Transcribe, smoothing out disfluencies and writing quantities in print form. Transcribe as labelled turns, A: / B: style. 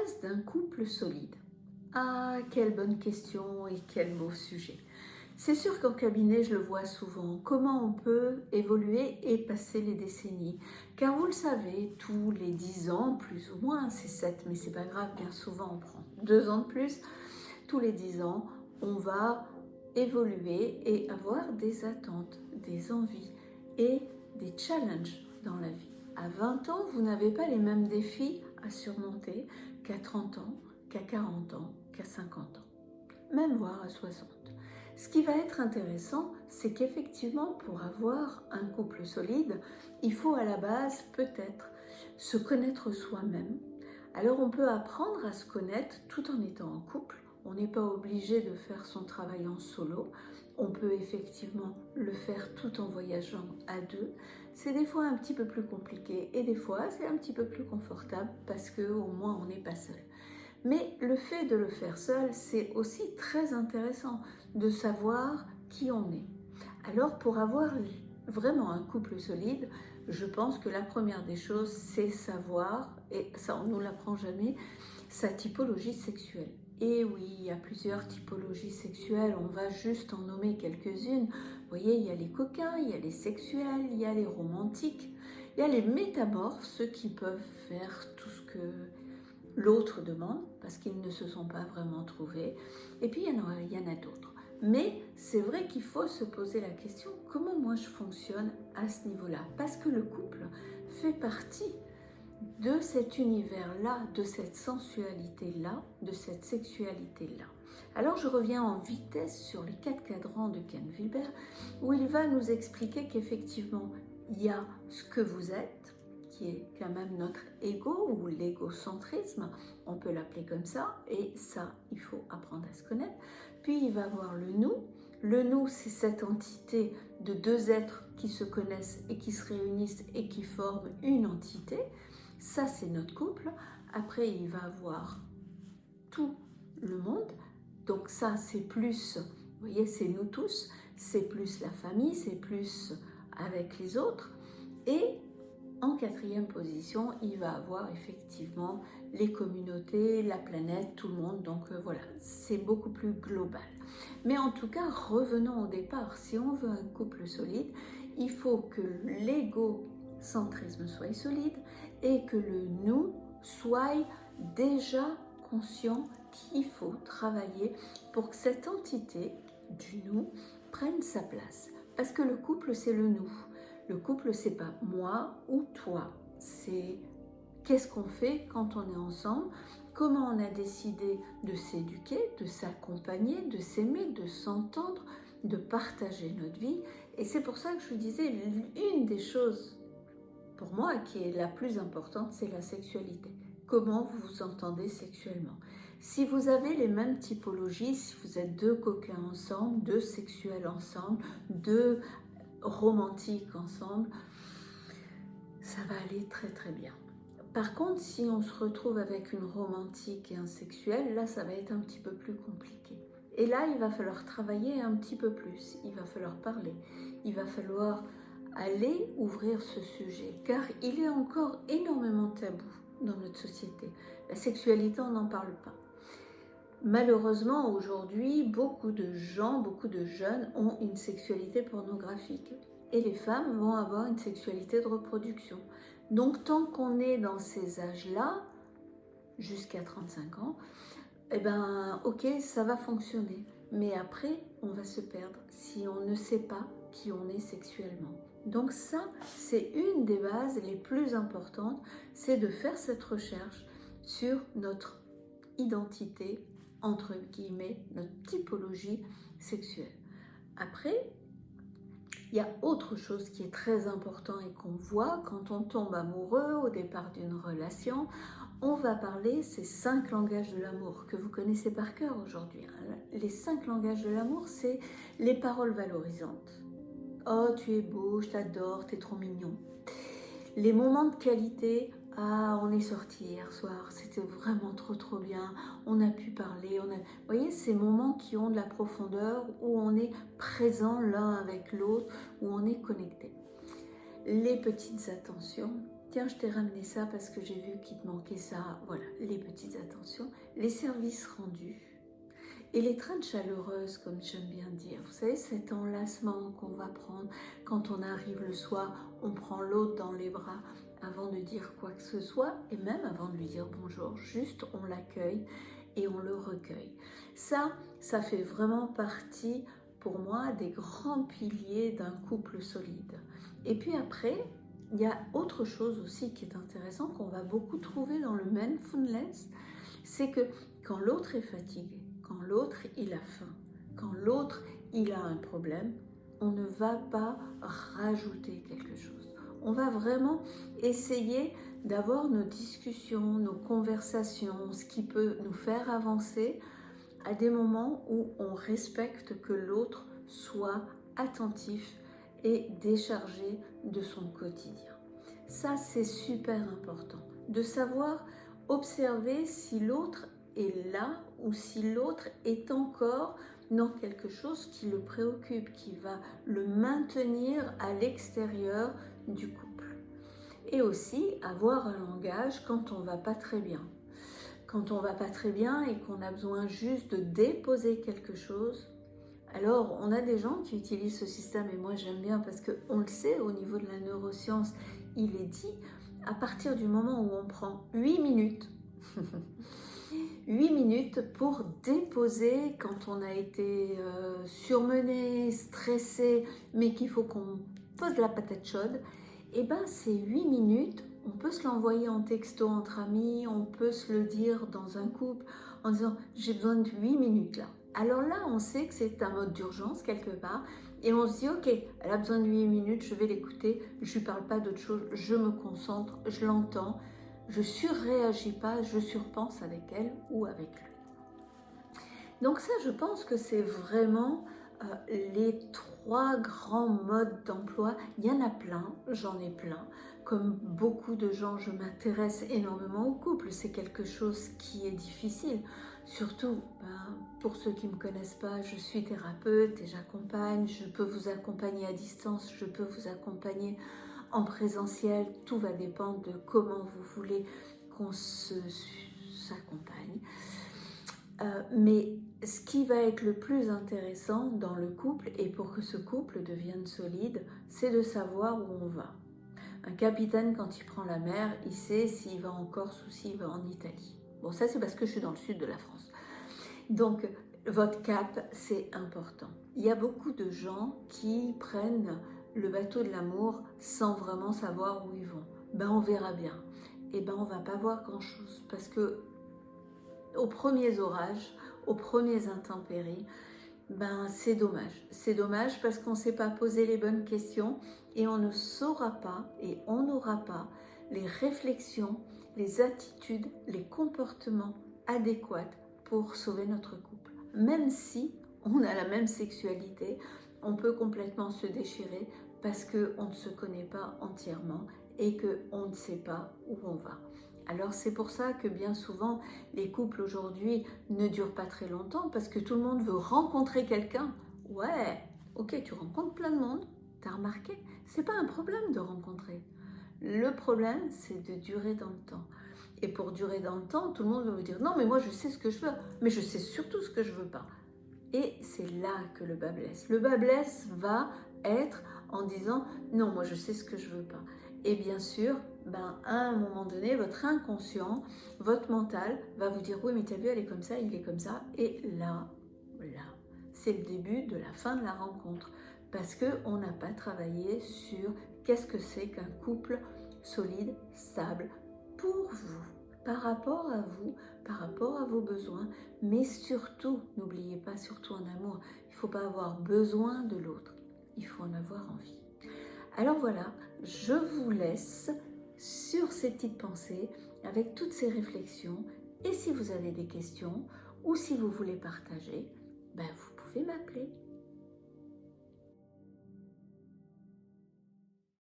A: base d'un couple solide. Ah, quelle bonne question et quel beau sujet. C'est sûr qu'en cabinet, je le vois souvent, comment on peut évoluer et passer les décennies. Car vous le savez, tous les 10 ans, plus ou moins, c'est 7, mais c'est pas grave, bien souvent on prend 2 ans de plus, tous les 10 ans, on va évoluer et avoir des attentes, des envies et des challenges dans la vie. À 20 ans, vous n'avez pas les mêmes défis à surmonter qu'à 30 ans, qu'à 40 ans, qu'à 50 ans, même voire à 60. Ce qui va être intéressant, c'est qu'effectivement, pour avoir un couple solide, il faut à la base peut-être se connaître soi-même. Alors on peut apprendre à se connaître tout en étant en couple. On n'est pas obligé de faire son travail en solo. On peut effectivement le faire tout en voyageant à deux. C'est des fois un petit peu plus compliqué et des fois c'est un petit peu plus confortable parce qu'au moins on n'est pas seul. Mais le fait de le faire seul, c'est aussi très intéressant de savoir qui on est. Alors pour avoir vraiment un couple solide, je pense que la première des choses, c'est savoir, et ça on ne nous l'apprend jamais, sa typologie sexuelle. Et oui, il y a plusieurs typologies sexuelles, on va juste en nommer quelques-unes. Vous voyez, il y a les coquins, il y a les sexuels, il y a les romantiques, il y a les métamorphes, ceux qui peuvent faire tout ce que l'autre demande, parce qu'ils ne se sont pas vraiment trouvés. Et puis il y en a d'autres. Mais c'est vrai qu'il faut se poser la question, comment moi je fonctionne à ce niveau-là? Parce que le couple fait partie de cet univers-là, de cette sensualité-là, de cette sexualité-là. Alors je reviens en vitesse sur les 4 cadrans de Ken Wilber, où il va nous expliquer qu'effectivement, il y a ce que vous êtes, qui est quand même notre ego ou l'égocentrisme, on peut l'appeler comme ça, et ça, il faut apprendre à se connaître. Puis il va avoir le nous. Le nous, c'est cette entité de deux êtres qui se connaissent et qui se réunissent et qui forment une entité. Ça, c'est notre couple. Après, il va avoir tout le monde. Donc ça, c'est plus, vous voyez, c'est nous tous. C'est plus la famille, c'est plus avec les autres. Et en 4e position, il va avoir effectivement les communautés, la planète, tout le monde. Donc voilà, c'est beaucoup plus global. Mais en tout cas, revenons au départ. Si on veut un couple solide, il faut que l'égocentrisme soit solide et que le nous soit déjà conscient qu'il faut travailler pour que cette entité du nous prenne sa place. Parce que le couple, c'est le nous. Le couple, c'est pas moi ou toi. C'est qu'est-ce qu'on fait quand on est ensemble, comment on a décidé de s'éduquer, de s'accompagner, de s'aimer, de s'entendre, de partager notre vie. Et c'est pour ça que je vous disais, une des choses pour moi qui est la plus importante, c'est la sexualité. Comment vous vous entendez sexuellement. Si vous avez les mêmes typologies, si vous êtes deux coquins ensemble, deux sexuels ensemble, deux romantiques ensemble, ça va aller très très bien. Par contre, si on se retrouve avec une romantique et un sexuel, là ça va être un petit peu plus compliqué. Et là, il va falloir travailler un petit peu plus, il va falloir parler, il va falloir aller ouvrir ce sujet, car il est encore énormément tabou dans notre société. La sexualité, on n'en parle pas. Malheureusement, aujourd'hui, beaucoup de gens, beaucoup de jeunes ont une sexualité pornographique. Et les femmes vont avoir une sexualité de reproduction. Donc, tant qu'on est dans ces âges-là, jusqu'à 35 ans, eh ben, ok, ça va fonctionner. Mais après, on va se perdre si on ne sait pas qui on est sexuellement. Donc ça, c'est une des bases les plus importantes, c'est de faire cette recherche sur notre identité, entre guillemets, notre typologie sexuelle. Après, il y a autre chose qui est très important et qu'on voit quand on tombe amoureux au départ d'une relation. On va parler ces 5 langages de l'amour que vous connaissez par cœur aujourd'hui. Les 5 langages de l'amour, c'est les paroles valorisantes. Oh, tu es beau, je t'adore, t'es trop mignon. Les moments de qualité, ah, on est sorti hier soir, c'était vraiment trop bien, on a pu parler, Vous voyez, ces moments qui ont de la profondeur, où on est présent l'un avec l'autre, où on est connecté. Les petites attentions, tiens, je t'ai ramené ça parce que j'ai vu qu'il te manquait ça. Voilà, les petites attentions, les services rendus et l'étreinte chaleureuse, comme j'aime bien dire. Vous savez, cet enlacement qu'on va prendre quand on arrive le soir, on prend l'autre dans les bras avant de dire quoi que ce soit et même avant de lui dire bonjour, juste on l'accueille et on le recueille. Ça fait vraiment partie pour moi des grands piliers d'un couple solide. Et puis après, il y a autre chose aussi qui est intéressant qu'on va beaucoup trouver dans le mindfulness, c'est que quand l'autre est fatigué, quand l'autre il a faim, quand l'autre il a un problème, on ne va pas rajouter quelque chose. On va vraiment essayer d'avoir nos discussions, nos conversations, ce qui peut nous faire avancer à des moments où on respecte que l'autre soit attentif et déchargé de son quotidien. Ça, c'est super important, de savoir observer si l'autre est là ou si l'autre est encore dans quelque chose qui le préoccupe, qui va le maintenir à l'extérieur du couple. Et aussi avoir un langage quand on ne va pas très bien. Quand on ne va pas très bien et qu'on a besoin juste de déposer quelque chose, alors on a des gens qui utilisent ce système et moi j'aime bien parce qu'on le sait au niveau de la neuroscience, il est dit à partir du moment où on prend 8 minutes 8 minutes pour déposer quand on a été surmené, stressé, mais qu'il faut qu'on pose la patate chaude, et bien ces 8 minutes, on peut se l'envoyer en texto entre amis, on peut se le dire dans un couple en disant j'ai besoin de 8 minutes là. Alors là, on sait que c'est un mode d'urgence quelque part et on se dit ok, elle a besoin de 8 minutes, je vais l'écouter, je ne lui parle pas d'autre chose, je me concentre, je l'entends. Je ne surréagis pas, je surpense avec elle ou avec lui. Donc ça, je pense que c'est vraiment les 3 grands modes d'emploi. Il y en a plein, j'en ai plein. Comme beaucoup de gens, je m'intéresse énormément au couple. C'est quelque chose qui est difficile. Surtout, pour ceux qui ne me connaissent pas, je suis thérapeute et j'accompagne. Je peux vous accompagner à distance, je peux vous accompagner en présentiel, tout va dépendre de comment vous voulez qu'on s'accompagne. Mais ce qui va être le plus intéressant dans le couple, et pour que ce couple devienne solide, c'est de savoir où on va. Un capitaine, quand il prend la mer, il sait s'il va en Corse ou s'il va en Italie. Bon, ça c'est parce que je suis dans le sud de la France. Donc, votre cap, c'est important. Il y a beaucoup de gens qui prennent le bateau de l'amour sans vraiment savoir où ils vont. On verra bien. On va pas voir grand-chose parce que aux premiers orages, aux premiers intempéries, c'est dommage. C'est dommage parce qu'on ne s'est pas posé les bonnes questions et on ne saura pas et on n'aura pas les réflexions, les attitudes, les comportements adéquats pour sauver notre couple. Même si on a la même sexualité, on peut complètement se déchirer parce qu'on ne se connaît pas entièrement et qu'on ne sait pas où on va. Alors c'est pour ça que bien souvent les couples aujourd'hui ne durent pas très longtemps parce que tout le monde veut rencontrer quelqu'un. Ouais, ok, tu rencontres plein de monde, t'as remarqué? C'est pas un problème de rencontrer. Le problème, c'est de durer dans le temps. Et pour durer dans le temps, tout le monde va vous dire non mais moi je sais ce que je veux, mais je sais surtout ce que je veux pas. Et c'est là que le bas blesse. Le bas blesse va être en disant non moi je sais ce que je veux pas. Et bien sûr, à un moment donné, votre inconscient, votre mental va vous dire oui mais t'as vu elle est comme ça, il est comme ça. Et là, c'est le début de la fin de la rencontre. Parce qu'on n'a pas travaillé sur qu'est-ce que c'est qu'un couple solide, stable, pour vous, par rapport à vous, par rapport à vos besoins, mais surtout, n'oubliez pas, surtout en amour, il ne faut pas avoir besoin de l'autre, il faut en avoir envie. Alors voilà, je vous laisse sur ces petites pensées, avec toutes ces réflexions, et si vous avez des questions, ou si vous voulez partager, vous pouvez m'appeler.